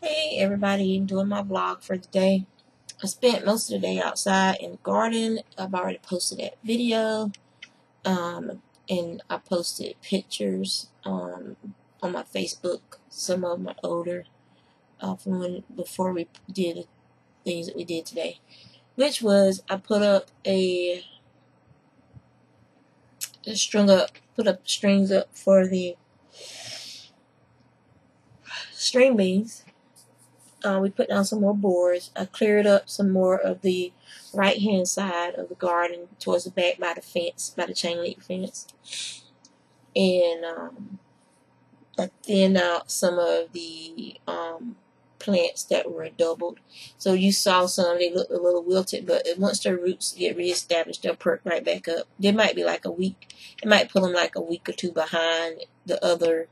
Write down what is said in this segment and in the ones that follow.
Hey everybody, I'm doing my vlog for the day. I spent most of the day outside in the garden. I've already posted that video. And I posted pictures on my Facebook. Some of them are older from before we did the things that we did today. Which was I put up put up strings up for the string beans. We put down some more boards. I cleared up some more of the right hand side of the garden towards the back by the fence, by the chain link fence. And I thinned out some of the plants that were doubled. So you saw some, they looked a little wilted, but once their roots get reestablished, they'll perk right back up. They might be like a week. It might put them like a week or two behind the other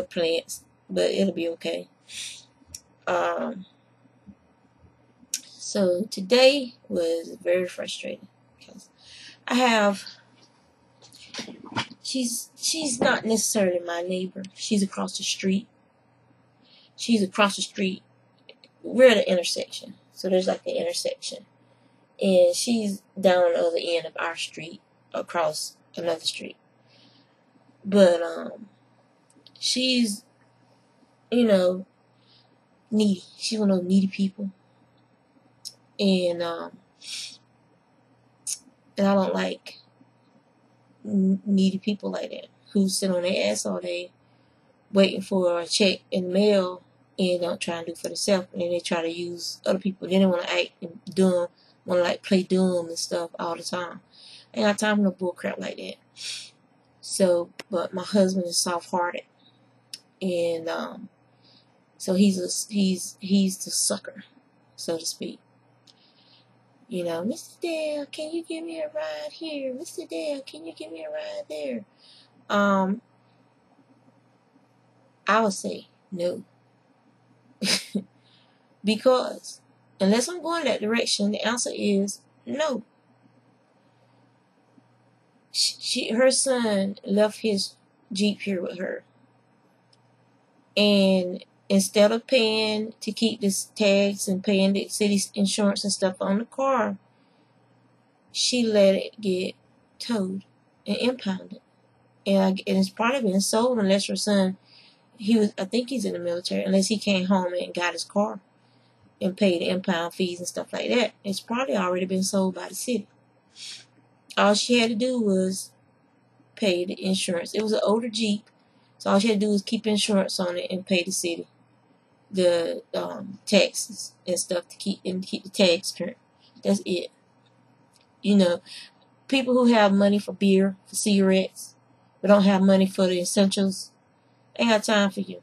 plants, but it'll be okay. So today was very frustrating because I have she's not necessarily my neighbor. She's across the street. We're at an intersection, so there's like an intersection, and she's down on the other end of our street across another street. But she's needy. She's one of those needy people. And I don't like needy people like that who sit on their ass all day waiting for a check in the mail and don't try and do for themselves, and then they try to use other people. Then they want to act dumb, want to like play dumb and stuff all the time. I ain't got time for no bull crap like that. So, but my husband is soft-hearted, and so he's the sucker, so to speak. Mr. Dale, can you give me a ride here? Mr. Dale, can you give me a ride there? I would say no. Because unless I'm going that direction, the answer is no. Her son left his Jeep here with her. And instead of paying to keep the tags and paying the city's insurance and stuff on the car, she let it get towed and impounded. And it's probably been sold unless her son, I think he's in the military, unless he came home and got his car and paid the impound fees and stuff like that. It's probably already been sold by the city. All she had to do was pay the insurance. It was an older Jeep, so all she had to do was keep insurance on it and pay the city the taxes and stuff to keep the tags current. That's it. People who have money for beer, for cigarettes, but don't have money for the essentials, ain't got time for you.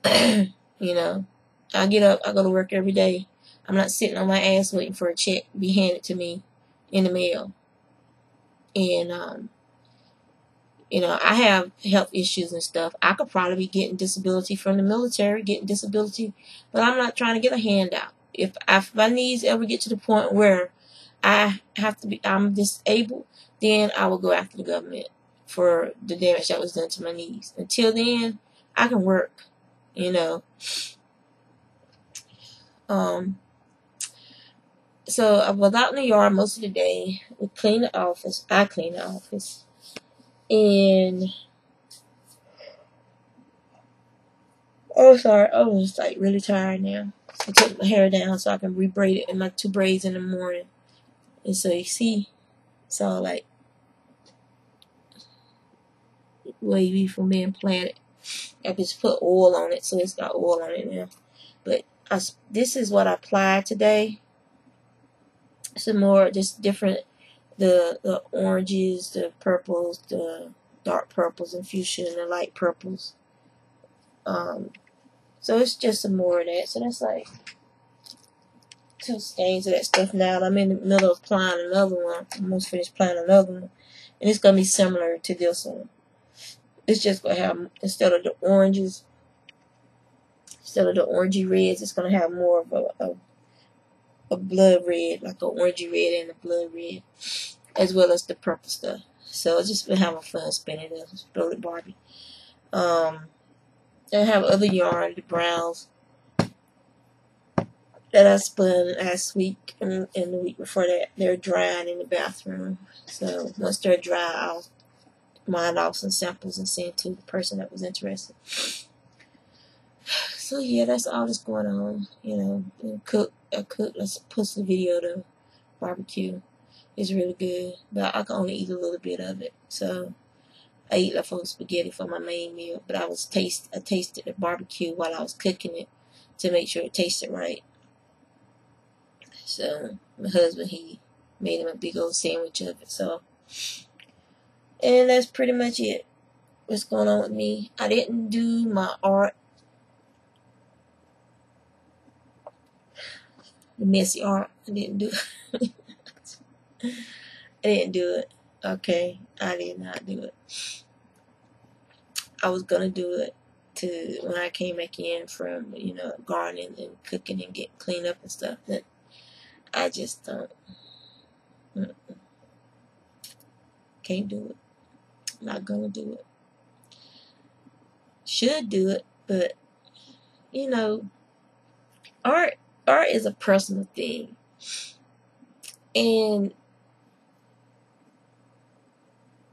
I get up, I go to work every day. I'm not sitting on my ass waiting for a check to be handed to me in the mail. And I have health issues and stuff. I could probably be getting disability from the military, but I'm not trying to get a handout. If my needs ever get to the point where I'm disabled, then I will go after the government for the damage that was done to my knees. Until then, I can work, So I was out in the yard most of the day. We cleaned the office. I cleaned the office. And sorry, I was like really tired now. So I took my hair down so I can rebraid it in my 2 braids in the morning. And so you see, it's all like wavy from being planted. I just put oil on it, so it's got oil on it now. But this is what I applied today. Some more, just different, the oranges, the purples, the dark purples, and fuchsia, and the light purples. So it's just some more of that. So that's like 2 stains of that stuff now. I'm in the middle of applying another one. I'm almost finished applying another one. And it's going to be similar to this one. It's just going to have, instead of the orangey reds, it's going to have more of a blood red, like an orangey red and a blood red, as well as the purple stuff. So I've just been having fun spinning this Bullet Barbie. I have other yarn, the browns, that I spun last week and the week before that. They're drying in the bathroom. So once they're dry, I'll mine off some samples and send to the person that was interested. So yeah, that's all that's going on. You know, I cook. Let's post the video to barbecue. It's really good, but I can only eat a little bit of it. So I eat leftover spaghetti for my main meal. But I tasted the barbecue while I was cooking it to make sure it tasted right. So my husband, he made him a big old sandwich of it. So, and that's pretty much it. What's going on with me? I didn't do my art, the messy art. I didn't do it. I didn't do it. Okay, I did not do it. I was gonna do it when I came back in from, you know, gardening and cooking and getting cleaned up and stuff. But I just don't. Can't do it. I'm not gonna do it. Should do it, but you know, art is a personal thing, and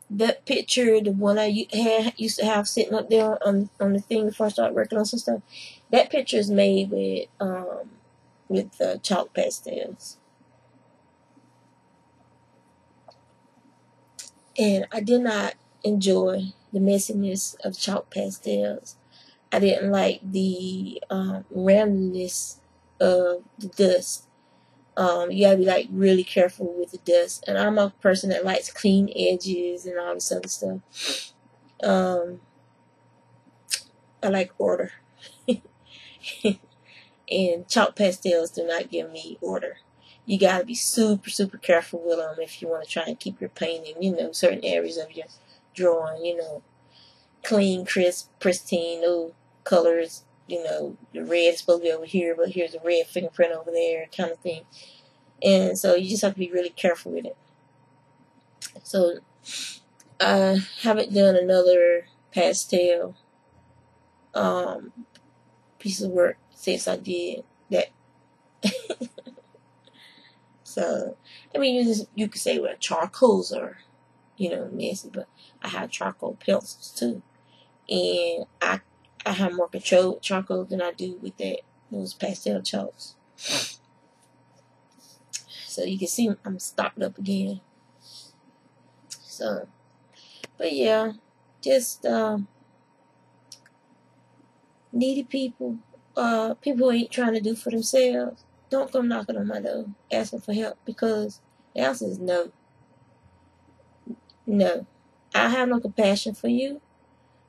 that picture, the one I used to have sitting up there on the thing before I started working on some stuff, that picture is made with chalk pastels, and I did not enjoy the messiness of chalk pastels. I didn't like the randomness of the dust. You gotta be like really careful with the dust. And I'm a person that likes clean edges and all this other stuff. I like order. And chalk pastels do not give me order. You gotta be super, super careful with them if you want to try and keep your painting, you know, certain areas of your drawing, you know, clean, crisp, pristine, no colors, you know, the red is supposed to be over here, but here's a red fingerprint over there, kind of thing. And so you just have to be really careful with it. So I haven't done another pastel piece of work since I did that. So I mean, you could say, well, charcoals are, you know, messy, but I have charcoal pencils too, and I have more control with charcoal than I do with those pastel chalks. So you can see I'm stocked up again. So, but yeah, just needy people, people who ain't trying to do for themselves, don't come knocking on my door asking for help, because the answer is no. No. I have no compassion for you,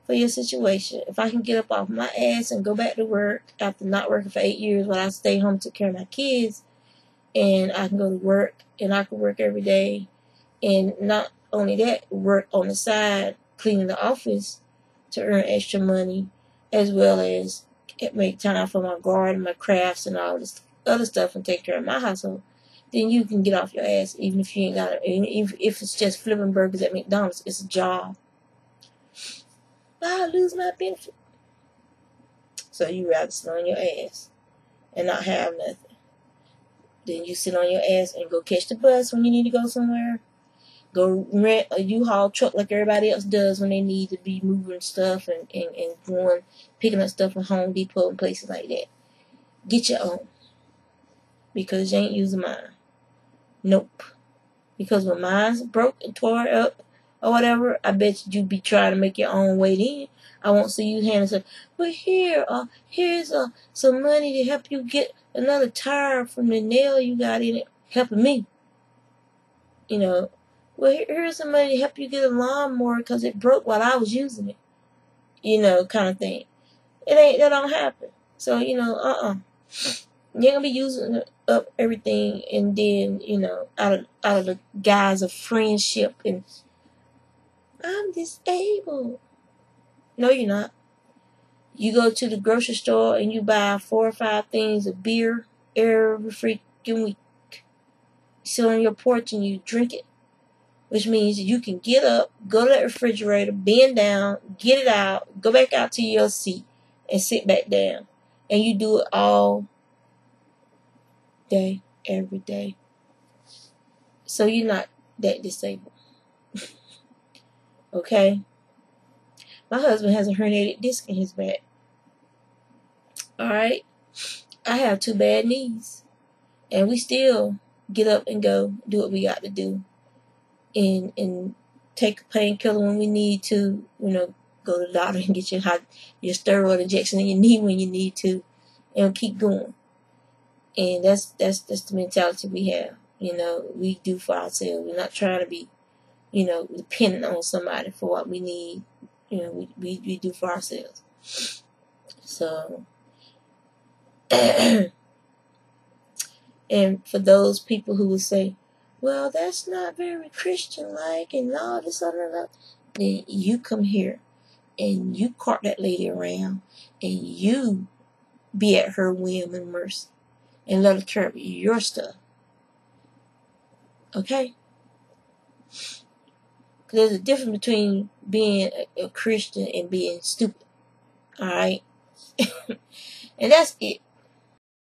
for your situation. If I can get up off my ass and go back to work after not working for 8 years while I stay home to take care of my kids, and I can go to work and I can work every day, and not only that, work on the side cleaning the office to earn extra money, as well as make time for my garden, my crafts, and all this other stuff, and take care of my household, then you can get off your ass, even if you ain't got it. If it's just flipping burgers at McDonald's, it's a job. I'll lose my benefit. So you rather sit on your ass and not have nothing. Then you sit on your ass and go catch the bus when you need to go somewhere. Go rent a U-Haul truck like everybody else does when they need to be moving stuff and going, picking up stuff from Home Depot and places like that. Get your own. Because you ain't using mine. Nope. Because when mine's broke and tore up or whatever, I bet you'd be trying to make your own way in. I won't see you handing stuff. But here's some money to help you get another tire from the nail you got in it, helping me. You know, well, here's some money to help you get a lawnmower because it broke while I was using it. You know, kind of thing. That don't happen. So, you know, you're gonna be using up everything, and then, you know, out of the guise of friendship and I'm disabled. No, you're not. You go to the grocery store and you buy 4 or 5 things of beer every freaking week. You sit on your porch and you drink it, which means you can get up, go to that refrigerator, bend down, get it out, go back out to your seat, and sit back down. And you do it all day, every day. So you're not that disabled. Okay? My husband has a herniated disc in his back. Alright? I have 2 bad knees. And we still get up and go do what we got to do. And take a painkiller when we need to. You know, go to the doctor and get your steroid injection in your knee when you need to. And keep going. And that's the mentality we have. You know, we do for ourselves. We're not trying to be, you know, dependent on somebody for what we need. You know, we do for ourselves. So, and for those people who would say, well, that's not very Christian-like and all this other stuff, then you come here and you cart that lady around and you be at her whim and mercy and let her carry your stuff. Okay? There's a difference between being a Christian and being stupid. Alright? And that's it.